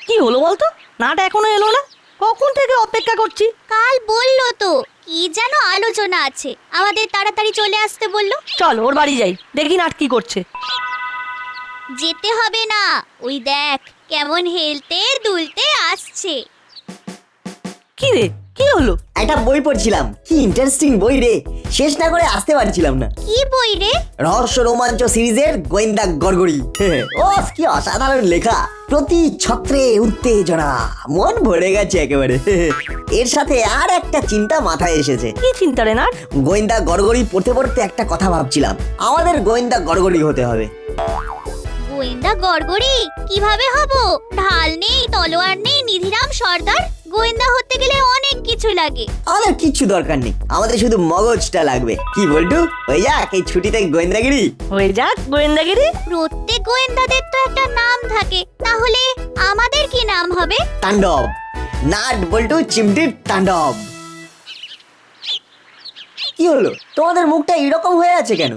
কি হলো বলতো? নাট এখনো এলো না, কখন থেকে অপেক্ষা করছি। কাল বললো তো কি যেন আলোচনা আছে, আমাদের তাড়াতাড়ি চলে আসতে বললো। চল ওর বাড়ি যাই, দেখি নাট কি করছে। যেতে হবে না, ওই দেখ কেমন হেলতে দুলতে আসছে। কি রে, কি হলো? একটা বই পড়ছিলাম, কি ইন্টারেস্টিং বই রে, শেষ না করে আসতে পারছিলাম না। কি বই রে? রহস্য রোমাঞ্চ সিরিজের গোয়েন্দা গড়গড়ি। ও কি অসাধারণ লেখা, প্রতি ছত্রে উত্তেজনা, মন ভরে গেছে একেবারে। এর সাথে আর একটা চিন্তা মাথায় এসেছে। কি চিন্তা রে নাট? গোয়েন্দা গড়গড়ি পড়তে পড়তে একটা কথা ভাবছিলাম, আমাদের গোয়েন্দা গড়গড়ি হতে হবে। গোয়েন্দা গড়গড়ি কিভাবে হব? ঢাল নেই, তলোয়ার নেই, নিধিরাম সর্দার। গোয়েন্দা হতে গেলে অনেক কিছু লাগে। আমাদের কিচ্ছু দরকার নেই, আমাদের শুধু মগজটা লাগবে। কি বলটু, হয়ে যাক এই ছুটিতে গোয়েন্দাগিরি। হয়ে যাক গোয়েন্দাগিরি। প্রত্যেক গোয়েন্দাদের তো একটা নাম থাকে, তাহলে আমাদের কি নাম হবে? তাণ্ডব, নাট বল্টু চিমটির তাণ্ডব। কি হলো, তোমাদের মুখটা এরকম হয়ে আছে কেন?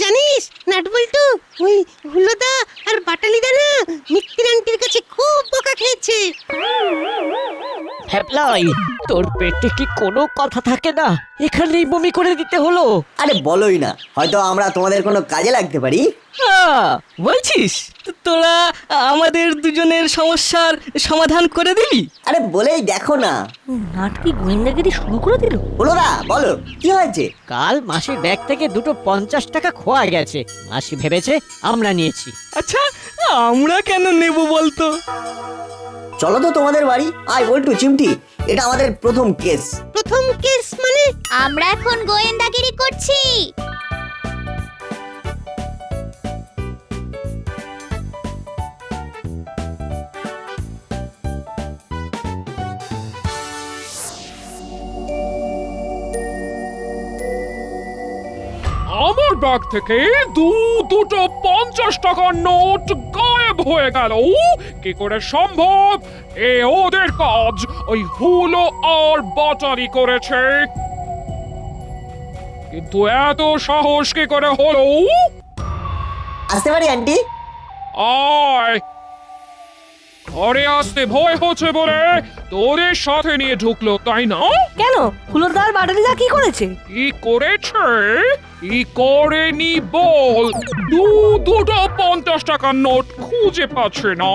জানিস নাটবল্টু, ওই হুলোদা আর বাটালিদা না মিত্তির আন্টির কাছে খুব বকা খেয়েছে। হ্যাপলাই, তোর পেটে কি কোনো কথা থাকে না? এখানেই বমি করে দিতে হলো। আরে বলোই না, হয়তো আমরা তোমাদের কোনো কাজে লাগতে পারি। বলছিস তোরা আমাদের দুজনের সমস্যার সমাধান করে দিবি? আরে বলেই দেখো না। নাট কি গোয়েন্দাগিরি শুরু করে দিল? হলো না, বলো কি হয়েছে? কাল মাসির ব্যাগ থেকে দুটো 50 টাকা খোয়া গেছে। মাসি ভেবেছে আমরা নিয়েছি। আচ্ছা, আমরা কেন নেব বলতো? চলো তো তোমাদের বাড়ি। আয় বল্টু চিমটি, এটা আমাদের প্রথম কেস। প্রথম কেস মানে? আমরা এখন গোয়েন্দাগিরি করছি। আমার ব্যাগ থেকে দুটো 50 টাকার নোট গায়েব হয়ে গেল। কি করে সম্ভব? এ ওদের কাজ, ওই হুলো আর বাটালি করেছে। কিন্তু এত সাহস কি করে হলো? আসতে পারি আন্টি? আয়, ঘরে আসতে ভয় হচ্ছে বলে তোদের সাথে নিয়ে ঢুকলো, তাই না? কেন, হুলোদার বাটালিদা কি করেছে? কি করেছে? কি করেনি বল? দুটো 50 টাকার নোট খুঁজে পাচ্ছে না,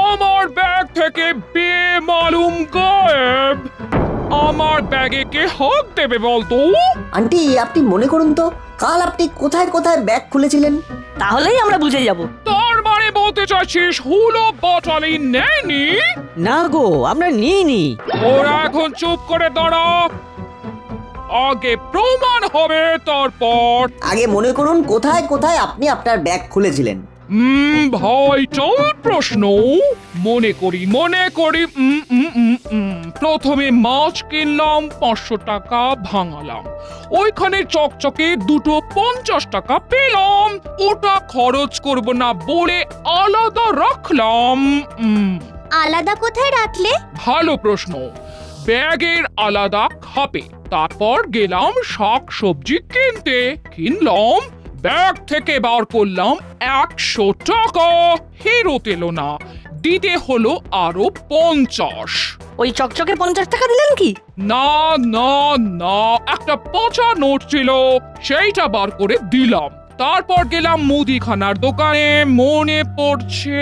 আমার ব্যাগ থেকে বেমালুম গায়েব। আমার ব্যাগে কে হাত দেবে বলতো? আন্টি আপনি মনে করুন তো, কাল আপনি কোথায় কোথায় ব্যাগ খুলেছিলেন? তাহলেই আমরা বুঝে যাব। তার মানে বলতে চাইছিস হুলো বাটালি নেয়নি? না গো, আমরা নিইনি। ওরা এখন চুপ করে দাঁড়া, আগে প্রমাণ হবে তারপর। আগে মনে করুন কোথায় কোথায় আপনি আপনার ব্যাগ খুলেছিলেন। ভাইটাল প্রশ্ন। মনে করি প্রথমে মাছ কিনলাম, 500 টাকা ভাঙালাম, ওইখানে চকচকে দুটো 50 টাকা পেলাম, ওটা খরচ করব না বলে আলাদা রাখলাম। আলাদা কোথায় রাখলে? ভালো প্রশ্ন। ব্যাগের আলাদা খাপে। তারপর গেলাম শাক সবজি কিনতে, কিনলাম, ব্যাগ থেকে বার করলাম 100 টাকা, ফেরত এলো না, দিতে হলো আরো 50। ওই চকচকে 50 টাকা দিলেন কি? না না না, একটা পচা নোট ছিল, সেইটা বার করে দিলাম। তারপর গেলাম মুদিখানার দোকানে, মনে পড়ছে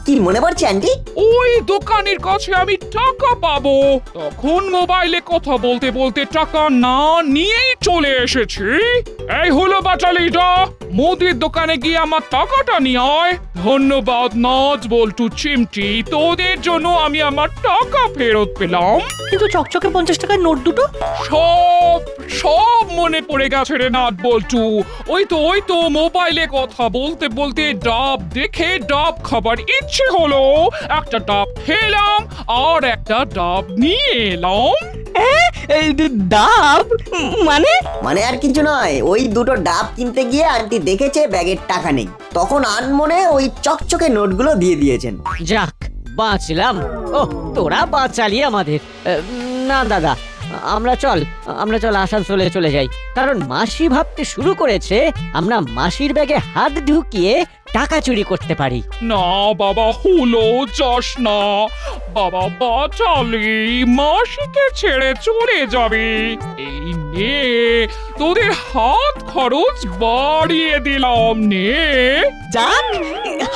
কি মনে পড়ছে আন্টি? ওই দোকানের কাছে আমি টাকা পাবো, তখন মোবাইলে কথা বলতে বলতে টাকা না নিয়েই চলে এসেছি। এই হলো বাটালিটা, মুদির দোকানে গিয়ে আমার টাকাটা নিয়ে আয়। ধন্যবাদ নাট বল্টু চিমটি, তোদের জন্য আমি আমার টাকা ফেরত পেলাম। কিন্তু চকচকে 50 টাকার নোট দুটো? সব মনে পড়ে গেছে রে নাট বল্টু। ওই তো মোবাইলে কথা বলতে বলতে ডাব দেখে ডাব খাবার ইচ্ছে হলো, একটা ডাব খেলাম আর একটা ডাব নিয়ে এলাম। এই ডাব মানে? মানে আর কিছু নয়, ওই দুটো ডাব কিনতে গিয়ে আন্টি দেখেছে ব্যাগের টাকা নেই, তখন আনমনে ওই চকচকে নোটগুলো দিয়ে দিয়েছেন। যাক, বাঁচলাম। ও, তোরা বাঁচালি আমাদের। না দাদা, আমরা চল আসানসোলে চলে যাই, কারণ মাসি ভাবতে শুরু করেছে আমরা মাসির ব্যাগে হাত ঢুকিয়ে টাকা চুরি করতে পারি। না বাবা, হলো যাস না বাবা, বাঁচালি মাসিকে ছেড়ে চলে যাবে। এই নে তোদের হাত খরচ বাড়িয়ে দিলাম, নে। যাক,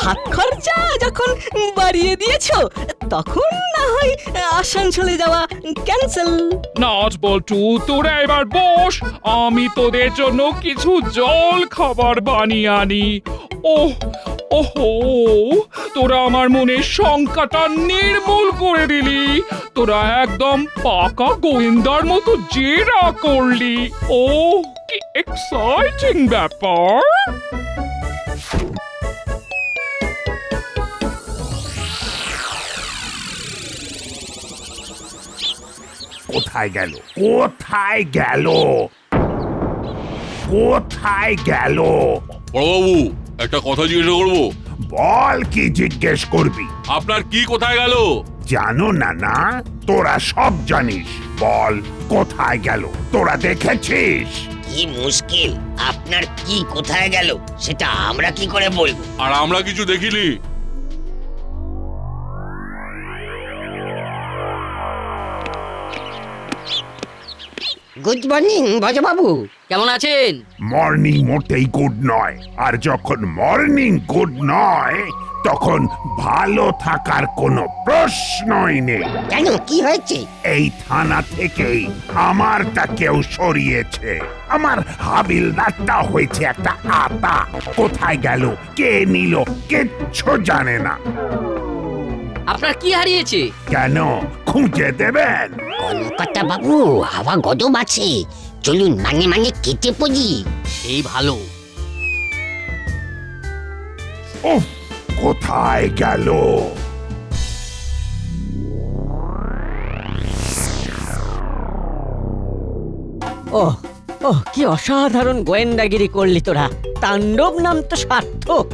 হাত খরচা যখন বাড়িয়ে দিয়েছো তখন না হয় আসানসোলে যাওয়া ক্যান্সেল। নাচ বল্টু, তোরা এবার বস, আমি তোদের জন্য কিছু জল খাবার বানিয়ে আনি। ওহো, তোরা আমার মনের শঙ্কাটা নির্মূল করে দিলি। তোরা একদম পাকা গোয়েন্দার মতো জেরা করলি। ও কি এক্সাইটিং ব্যাপার। কোথায় গেল, কোথায় গেল, কোথায় গেল? বড়বাবু, একটা কথা জিজ্ঞেস করবো? বল, কি জিজ্ঞেস করবি? আপনার কি কোথায় গেল? জানো না? না, তোরা সব জানিস। বল, কোথায় গেল? তোরা দেখেছিস? কি মুশকিল, আপনার কি কোথায় গেল সেটা আমরা কি করে বলবো? আর আমরা কিছু দেখিনি। গুড মর্নিং ভজবাবু, কেমন আছেন? মর্নিং মোটেই গুড নয়, আর যখন মর্নিং গুড নয় তখন ভালো থাকার কোনো প্রশ্নই নেই। কেন, কি হয়েছে? এই থানা থেকেই আমারটা কেউ সরিয়েছে। আমার হাবিলদারটা হয়েছে একটা আতা। কোথায় গেল, কে নিল, কিচ্ছু জানে না। আপনার কি হারিয়েছে? কেন, খুঁজে দেবেন? কলকাতা বাবু, হাওয়া গদম আছে, চলুন মানে মানে কেটে পড়ি। এই ভালো। উফ, কোথায় গেল? ওহ, কি অসাধারণ গোয়েন্দাগিরি করলি তোরা। তাণ্ডব নাম তো সার্থক।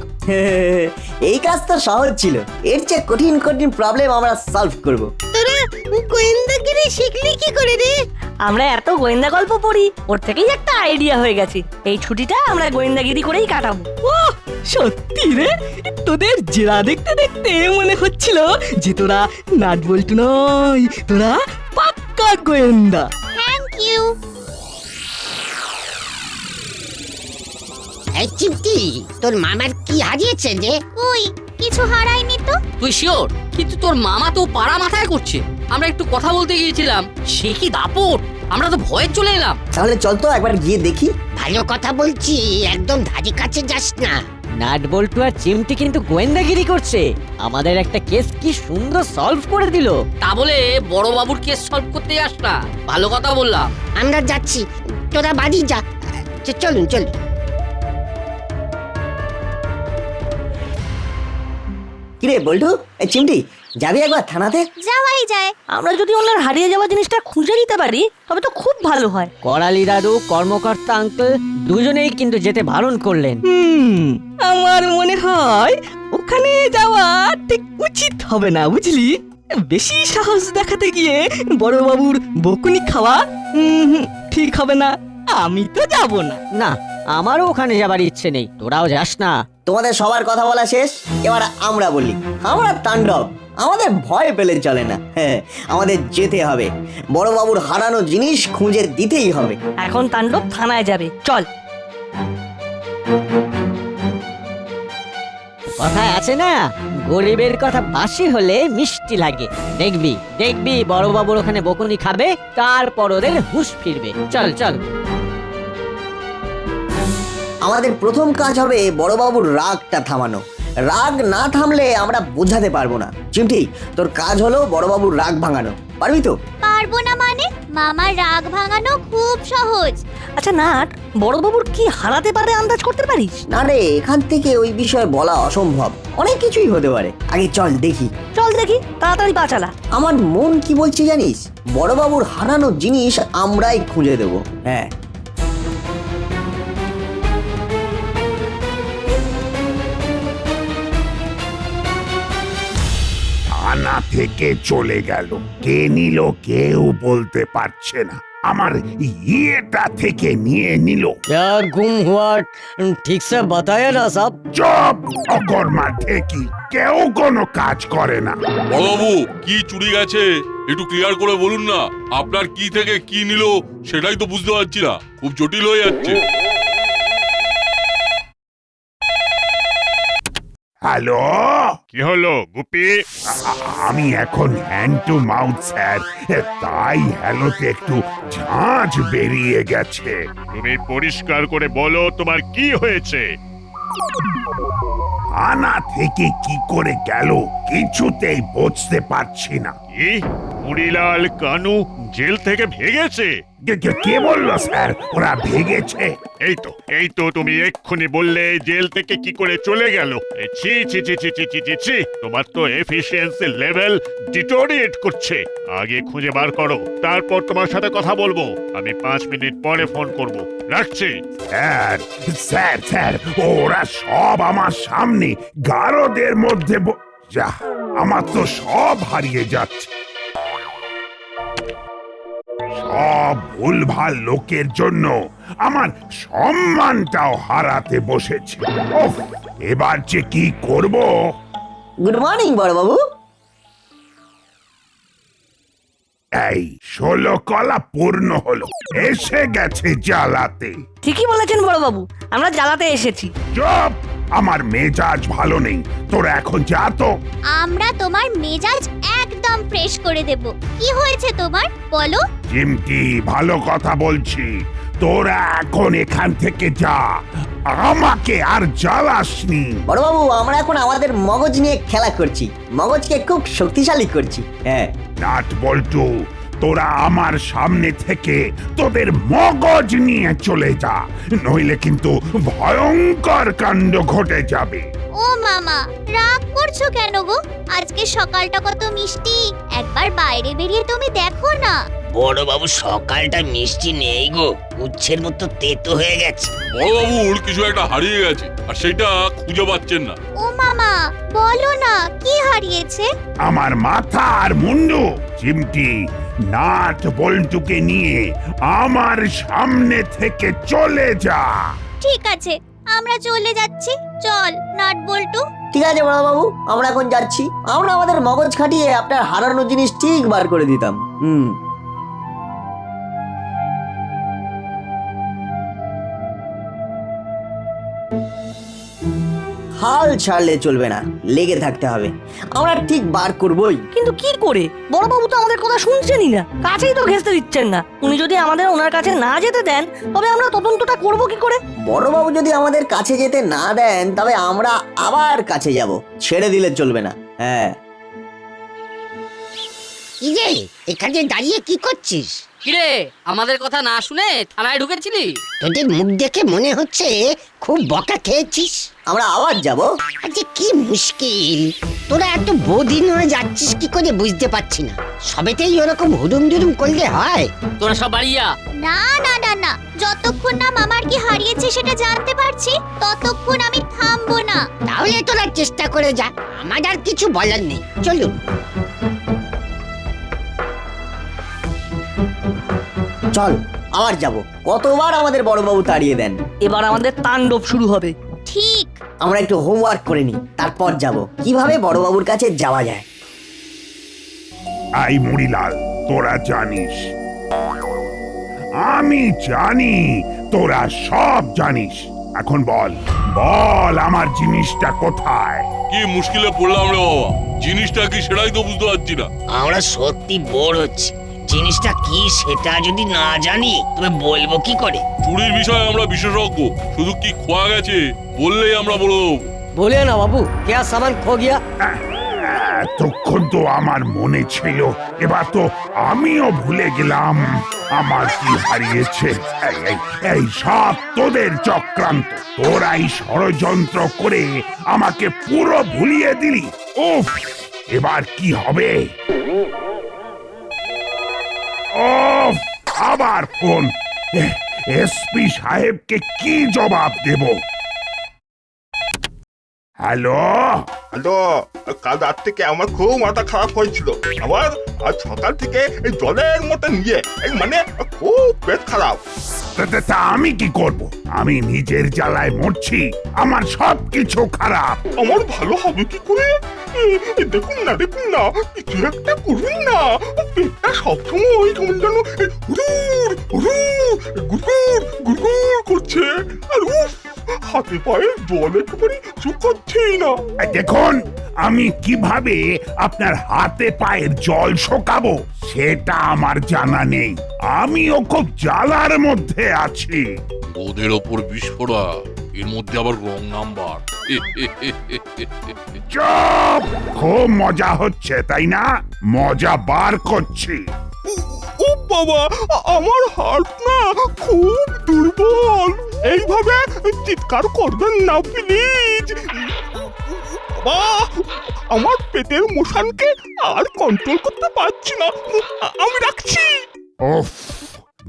এই কাজ তো সহজ ছিল, এর চেয়ে কঠিন কঠিন প্রবলেম আমরা সলভ করব। তোরা গোয়েন্দাগিরি শিখলি কি করে রে? আমরা এত গোয়েন্দা গল্প পড়ি, ওর থেকেই একটা আইডিয়া হয়ে গেছে। এই ছুটিটা আমরা গোয়েন্দাগিরি করেই কাটাবো। ওহ, সত্যি রে, তোদের জেরা দেখতে দেখতে মনে হচ্ছিল যে তোরা নাট বল্টু নয়, তোরা পাক্কা গোয়েন্দা। Thank you. এই চিমটি, তোর মামার কি হারিয়েছে রে? কই, কিছু হারায়নি তো। তুই শিওর? কিন্তু তোর মামা তো পাড়া মাথায় করছে। আমরা একটু কথা বলতে গিয়েছিলাম, সে কি দাপট, আমরা তো ভয়ে চলে এলাম। তাহলে চল তো একবার গিয়ে দেখি। ভালো কথা বলছি, একদম ধারে কাছে যাস না। নাট বল্টু আর চিমটি কিন্তু গোয়েন্দাগিরি করছে। আমাদের একটা কেস কি সুন্দর সলভ করে দিল। তা বলে বড় বাবুর কেস সলভ করতে যাস না, ভালো কথা বললাম। আমরা যাচ্ছি, তোরা বাড়ি যা। চলুন চলুন। কিরে বল্টু, এই চিমটি, যাবি একবার থানাতে? যাওয়াই যায়। আমরা যদি ওনার হারিয়ে যাওয়া জিনিসটা খুঁজে নিতে পারি তবে তো খুব ভালো হয়। করালি দাদু, কর্মকর্তা আঙ্কেল দুজনেই কিন্তু যেতে বারণ করলেন। আমার মনে হয় ওখানে যাওয়া ঠিক উচিত হবে না, বুঝলি? বেশি সাহস দেখাতে গিয়ে বড়বাবুর বকুনি খাওয়া ঠিক হবে না। আমি তো যাব না। না, আমারও ওখানে যাবার ইচ্ছে নেই, তোরাও যাস না। তোমাদের সবার কথা বলা শেষ, এবার আমরা বলি। আমরা তাণ্ডব, আমাদের ভয় পেলে চলে না। হ্যাঁ, আমাদের যেতে হবে, বড়বাবুর হারানো জিনিস খুঁজে দিতেই হবে। এখন তাণ্ডব থানায় যাবে, চল। কথায় আছে না, গরিবের কথা বাসি হলে মিষ্টি লাগে। দেখবি দেখবি বড়বাবুর ওখানে বকুনি খাবে, তারপর ওদের হুঁশ ফিরবে। চল চল। আমাদের প্রথম কাজ হবে বড়বাবুর রাগটা থামানো। রাগ না থামলে আমরা বোঝাতে পারবো না। চিমটি, তোর কাজ হলো বড়বাবুর রাগ ভাঙানো। পারবি তো? পারবো না মানে? মামার রাগ ভাঙানো খুব সহজ। আচ্ছা নাট, বড়বাবুর কি হারাতে পারে আন্দাজ করতে পারিস? না রে, এখান থেকে ওই বিষয়ে বলা অসম্ভব, অনেক কিছুই হতে পারে। আগে চল দেখি। চল দেখি, তাড়াতাড়ি পা চালা। আমার মন কি বলছে জানিস? বড়বাবুর হারানো জিনিস আমরাই খুঁজে দেবো। হ্যাঁ, থানা থেকে চলে গেল। কে নিল কেউ বলতে পারছে না। আমার ইয়েটা থেকে নিয়ে নিল। क्या गुम हुआ ठीक से बताया ना साहब। চুপ! অকর্মা ঠেকি, কেউ কোনো কাজ করে না। বড়বাবু কি চুরি গেছে একটু ক্লিয়ার করে বলুন না। আপনার কি থেকে কি নিল সেটাই তো বুঝতে পারছি না, খুব জটিল হয়ে যাচ্ছে। হ্যালো, কি হলো গুপি? আমি এখন হ্যান্ড টু মাউথ স্যার, তাই হ্যালোতে একটু ঝাঁঝ বেরিয়ে গেছে। তুমি পরিষ্কার করে বলো তোমার কি হয়েছে। থানা থেকে কি করে গেল কিছুতেই বুঝতে পারছি না। কি মুড়িলাল কানু জেল থেকে ভেগেছে? কে বললো স্যার ওরা ভেগেছে? এই তো তুমি এক্ষুনি বললে জেল থেকে কি করে চলে গেল। ছি ছি ছি ছি ছি ছি ছি ছি, তোমার তো এফিসিয়েন্সি লেভেল ডিটোরিয়েট করছে। আগে খুঁজে বার করো, তারপর তোমার সাথে কথা বলবো। আমি 5 মিনিট পরে ফোন করব। রাখছি। স্যার স্যার স্যার, ওরা সব আমার সামনে গারদের মধ্যে যা, আমার তো সব হারিয়ে যাচ্ছে। সব ভুলভাল লোকের জন্য আমার সম্মানটাও হারাতে বসেছে। ওফ, এবার যে কি করব। গুড মর্নিং বড়বাবু। এই 16 কলা পূর্ণ হলো, এসে গেছে জ্বালাতে। ঠিকই বলেছেন বড়বাবু, আমরা জ্বালাতে এসেছি। চুপ! আমার মেজাজ ভালো নেই, তোরা এখন যা তো। আমরা তোমার মেজাজ একদম ফ্রেশ করে দেব। কি হয়েছে তোমার বলো? চিমটি, ভালো কথা বলছি, তোরা এখন এখান থেকে যা, আমাকে আর জ্বালাসনি। বড়বাবু, আমরা এখন আমাদের মগজ নিয়ে খেলা করছি, মগজকে খুব শক্তিশালী করছি। হ্যাঁ নাট বল্টু, তোরা আমার সামনে থেকে তোদের মগজ নিয়ে চলে যা, নইলে কিন্তু ভয়ঙ্কর কাণ্ড ঘটে যাবে। ও মামা, রাগ করছো কেন গো? আজকে সকালটা কত মিষ্টি, একবার বাইরে বেরিয়ে তুমি দেখো না। বড়বাবু সকালটা মিষ্টি নেই গো, উচ্ছের মতো তেতো হয়ে গেছে। বড়বাবুর কিছু একটা হারিয়ে গেছে আর সেটা খুঁজে পাচ্ছেন না। ও মামা, বলো না কি হারিয়েছে? আমার মাথা আর মুন্ডু। চিমটি, নাট বল্টুকে নিয়ে আমার সামনে থেকে চলে যা। ঠিক আছে, আমরা চলে যাচ্ছি। চল নাট বল্টু। ঠিক আছে বড়বাবু, আমরা এখন যাচ্ছি। আমরা আমাদের মগজ খাটিয়ে আপনার হারানো জিনিস ঠিক বার করে দিতাম। হাল ছাড়লে চলবে না, লেগে থাকতে হবে। আমরা ঠিক বার করবই। কিন্তু কি করে? বড়বাবু তো আমাদের কথা শুনছেনই না, কাছেই তো ঘেঁচতে দিচ্ছেন না। উনি যদি আমাদের ওনার কাছে না যেতে দেন তবে আমরা তদন্তটা করব কি করে? বড়বাবু যদি আমাদের কাছে যেতে না দেন তবে আমরা আবার কাছে যাব, ছেড়ে দিলে চলবে না। হ্যাঁ। কি রে, এখানে দাঁড়িয়ে কি করছিস? কিরে, আমাদের কথা না শুনে থানায় ঢুকেছিলি? তোদের মুখ দেখে মনে হচ্ছে খুব বকা খেয়েছিস। আমরা আবার যাব। আচ্ছা কি মুশকিল, তোরা এত বদিন হয়ে যাচ্ছিস কি করে বুঝতে পারছি না। সবেতেই ওরকম হুদুম দুদুম করলে হয়? তোরা সব বাড়িয়া। না না না না, যতক্ষণ না মামার কি হারিয়েছে সেটা জানতে পারছি ততক্ষণ আমি থামবো না। তাহলে তোরা চেষ্টা করে যা, আমার আর কিছু বলার নেই। চলুন। চল আবার যাব। কতবার আমাদের বড়বাবু তাড়িয়ে দেন। এবার আমাদের তাণ্ডব শুরু হবে। ঠিক। আমরা একটু হোমওয়ার্ক করে নিই, তারপর যাব কিভাবে বড়বাবুর কাছে যাওয়া যায়। আই মুড়িলাল, তোরা জানিস, আমি জানি তোরা সব জানিস। এখন বল বল আমার জিনিসটা কোথায়? কি মুশকিলে পড়লাম রে বাবা, জিনিসটা কি সেটাই তো বুঝতে পারছি না। আমরা সত্যি বোর হচ্ছি, জিনিসটা কি সেটা যদি না জানি তবে বলবো কি করে? চুরির বিষয়ে আমরা বিশেষজ্ঞ, শুধু কি খোয়া গেছে বললেই আমরা বলে দেবো। बोलिए ना बाबू, क्या सामान खो गया? এতক্ষণ তো আমার মনে ছিল, এবার তো আমিও ভুলে গেলাম আমার কি হারিয়েছে। এই সব তোদের চক্রান্ত, তোরাই ষড়যন্ত্র করে আমাকে পুরো ভুলিয়ে দিলি। উফ, এবার কি হবে? উফ, আবার ফোন। এসপি সাহেবকে কি জবাব দেব? হ্যালো, হ্যালো, কাল রাত থেকে আমার খুব মাথা খারাপ হয়েছিল। আবার আজ সকাল থেকে এই জলের মতো নিয়ে মানে খুব পেট খারাপ। তা আমি কি করব? আমি নিজের জ্বালায় মরছি, আমার সব কিছু খারাপ। আমার ভালো হবে কি করে? দেখুন না কিছু একটা করুন না। পেটটা সবসময় কেমন যেন হুড়ুর হুড়ুর গুড়গুড় গুড়গুড় করছে। আর উফ, হাতে পায়ে জল একেবারে শুকাচ্ছেই না। দেখুন, আমি কিভাবে আপনার হাতে পায়ের জল শোকাবো সেটা আমার জানা নেই। আমিও খুব জ্বালার মধ্যে আছি। ওদের ওপর বিস্ফোরা, এর মধ্যে আবার রং নাম্বার। চুপ! খুব মজা হচ্ছে তাই না? মজা বার করছি। ও বাবা, আমার হার্ট না খুব দুর্বল। এইভাবে চিৎকার করবেন না প্লিজ। বাবা, আমার পেটের মোশনকে আর কন্ট্রোল করতে পারছি না। আমি রাখছি। উফ,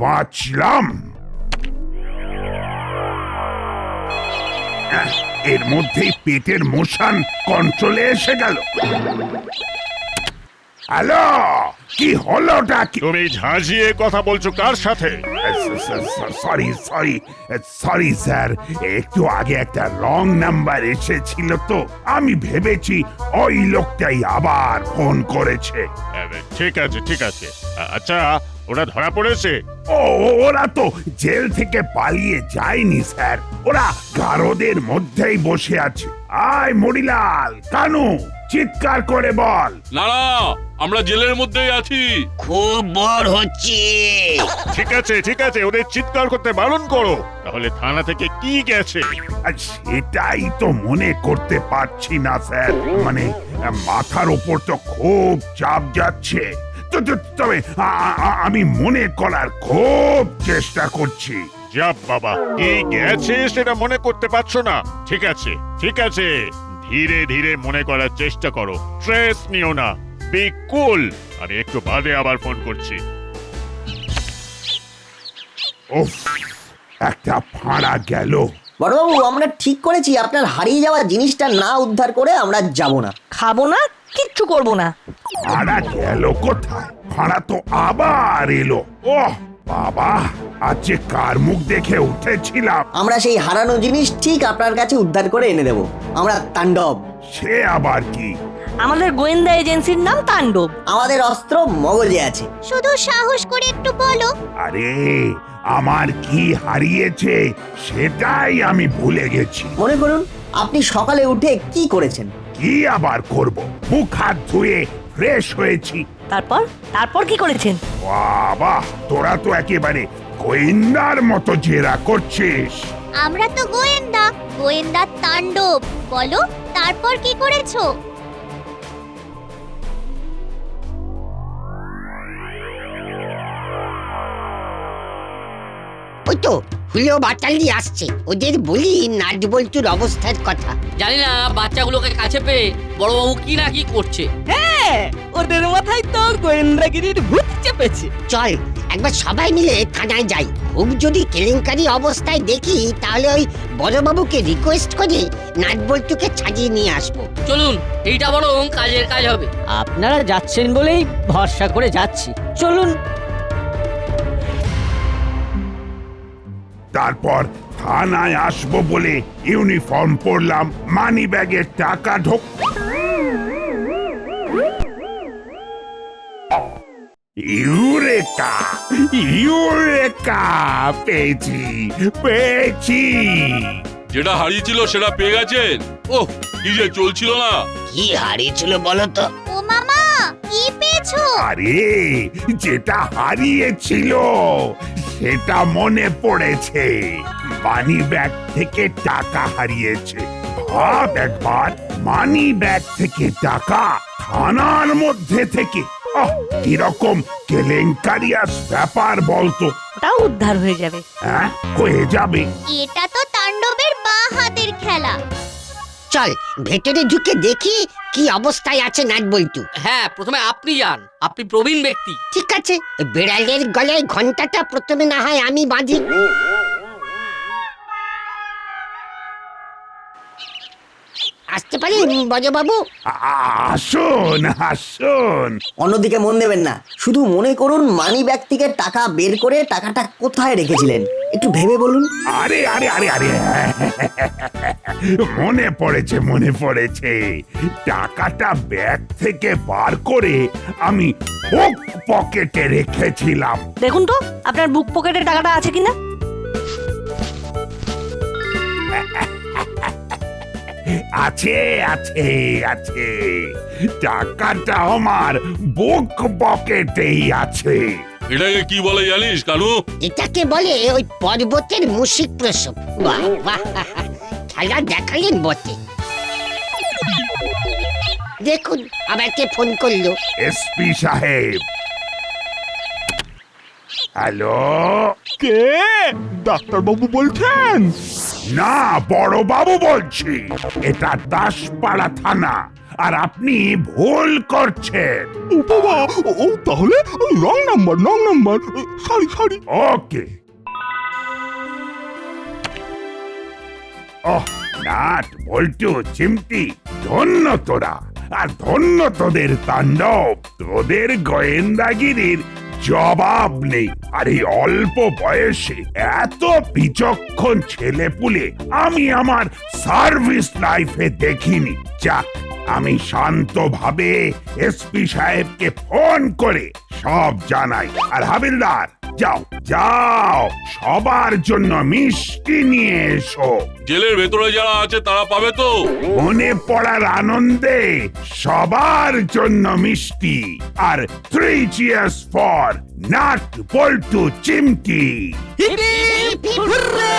বাঁচলাম। এর মধ্যেই পেটের মোশন কন্ট্রোলে এসে গেল। হ্যালো, কি হলোটা কি? তুমি ঝাঁঝিয়ে কথা বলছো কার সাথে? সরি স্যার, একটু আগে একটা রং নাম্বার এসেছিল তো আমি ভেবেছি ওই লোকটাই আবার ফোন করেছে। ঠিক আছে। আচ্ছা, ওরা ধরা পড়েছে? ওরা তো জেল থেকে পালিয়ে যায়নি স্যার, ওরা গারদের মধ্যেই বসে আছে। আয় মরিলাল, কানু, চিৎকার করে বল। না, আমরা জেলের মধ্যেই আছি। খুব বোর হচ্ছে। ঠিক আছে, ওদের চিৎকার করতে বারণ করো। তাহলে থানা থেকে কি গেছে? আর সেটাই তো মনে করতে পারছি না স্যার, মানে মাথার উপর তো খুব চাপ যাচ্ছে। তবে আমি মনে করার খুব চেষ্টা করছি। যাব বাবা, কি গেছে সেটা মনে করতে পারছো না? ঠিক আছে, ধীরে ধীরে মনে করার চেষ্টা করো। স্ট্রেস নিও না, বি কুল। আমি একটু বাদে আবার ফোন করছি। উফ, একটা ফাঁড়া গেল। বড়বাবু, আমরা ঠিক করেছি আপনার হারিয়ে যাওয়া জিনিসটা না উদ্ধার করে আমরা যাব না। খাবো না, কিচ্ছু করবো না। ফাঁড়া গেল কোথায়? ফাঁড়া তো আবার এলো। ওহ বাবা, আজ যে কার মুখ দেখে উঠেছিলাম। আমরা সেই হারানো জিনিস ঠিক আপনার কাছে উদ্ধার করে এনে দেব। আমরা তাণ্ডব। সে আবার কি? আমাদের গোয়েন্দা এজেন্সির নাম তাণ্ডব। আমাদের অস্ত্র মগজে আছে। শুধু সাহস করে একটু বলো। আরে, আমার কি হারিয়েছে সেটাই আমি ভুলে গেছি। মনে করুন, আপনি সকালে উঠে কি করেছেন? কি আবার করব? মুখ হাত ধুয়ে ফ্রেশ হয়েছি। তারপর কি করেছেন? বাবা, তোরা তো একেবারে গোয়েন্দার মতো জেরা করছিস। আমরা তো গোয়েন্দা তাণ্ডব। বলো, তারপর কি করেছো? ওই তো হুলো বাটালি আসছে, ওদের বলি নাটবল্টুর অবস্থার কথা। জানি না বাচ্চাগুলোকে কাছে পেয়ে বড়বাবু কি না কি করছে। হ্যাঁ, ওদের মাথায় তো গোয়েন্দাগিরির ভূত চেপেছে। চল একবার সবাই মিলে থানায় যাই। খুব যদি কেলেঙ্কারি অবস্থায় দেখি তাহলে ওই বড়বাবুকে রিকোয়েস্ট করে নাটবল্টুকে ছাড়িয়ে নিয়ে আসবো। চলুন, এইটা বরং কাজের কাজ হবে। আপনারা যাচ্ছেন বলেই ভরসা করে যাচ্ছি, চলুন। তারপর থানায় আসবো বলে ইউনিফর্ম পরলাম, মানি ব্যাগের টাকা ঢোক। ইউরেকা, পেয়েছি। যেটা হারিয়েছিল সেটা পেয়ে গেছেন? ওহ, কি যে চলছিল না। কি হারিয়েছিল বলো তো? ও মামা, কি পেয়েছো? আরে, যেটা হারিয়েছিল সেটা মনে পড়েছে। মানি ব্যাগ থেকে টাকা হারিয়েছে। ভাব একবার, মানি ব্যাগ থেকে টাকা থানার মধ্যে থেকে। কিরকম কেলেঙ্কারিয়াস ব্যাপার বলতো। ওটাও উদ্ধার হয়ে যাবে। হ্যাঁ, হয়ে যাবে। এটা তো তাণ্ডবের বাঁ হাতের খেলা। চল ভেতরে ঢুকে দেখি কি অবস্থায় আছে নাটবল্টু। হ্যাঁ, প্রথমে আপনি যান, আপনি প্রবীণ ব্যক্তি। ঠিক আছে, বেড়ালের গলায় ঘন্টাটা প্রথমে না হয় আমি বাঁধি। আসতে পারি বড়বাবু? আসুন আসুন। অন্যদিকে মন দেবেন না, শুধু মনে করুন মানি ব্যাগ থেকে টাকা বের করে টাকাটা কোথায় রেখেছিলেন একটু ভেবে বলুন। আরে আরে আরে আরে মনে পড়েছে। টাকাটা ব্যাগ থেকে বার করে আমি বুক পকেটে রেখেছিলাম। দেখুন তো আপনার বুক পকেটের টাকাটা আছে কিনা। আছে আছে আছে, টাকাটা আমার বুক পকেটেই আছে। এটাকে কি বলে জানিস কানু? এটাকে বলে ওই পর্বতের মুশিক প্রসব। বাহ বাহ, খেলা দেখালেন বটে। দেখুন আবার কে ফোন করলো। এসপি সাহেব। হ্যালো, কে? ডাক্তারবাবু বলছেন? না বড় বাবু বলছি। এটা দাসপাড়া থানা, আর আপনি ভুল করছেন। ও বাবা, ও তাহলে রং নাম্বার। সরি। ওকে। ওহ, নাট বল্টু চিমটি, ধন্য তোরা, আর ধন্য তোদের তাণ্ডব। তোদের গোয়েন্দাগিরির জবাব নেই। আর এই অল্প বয়সে এত বিচক্ষণ ছেলেপুলে আমি আমার সার্ভিস লাইফে দেখিনি। যাক, আমি শান্তভাবে এসপি সাহেবকে ফোন করে সব জানাই। আর হাবিলদার, যাও সবার জন্য মিষ্টি নিয়ে এসো। জেলের ভেতরে যারা আছে তারা পাবে তো? মনে পড়ার আনন্দে সবার জন্য মিষ্টি। আর 3 cheers ফর নাট বল্টু চিমটি। Hip hip hurray!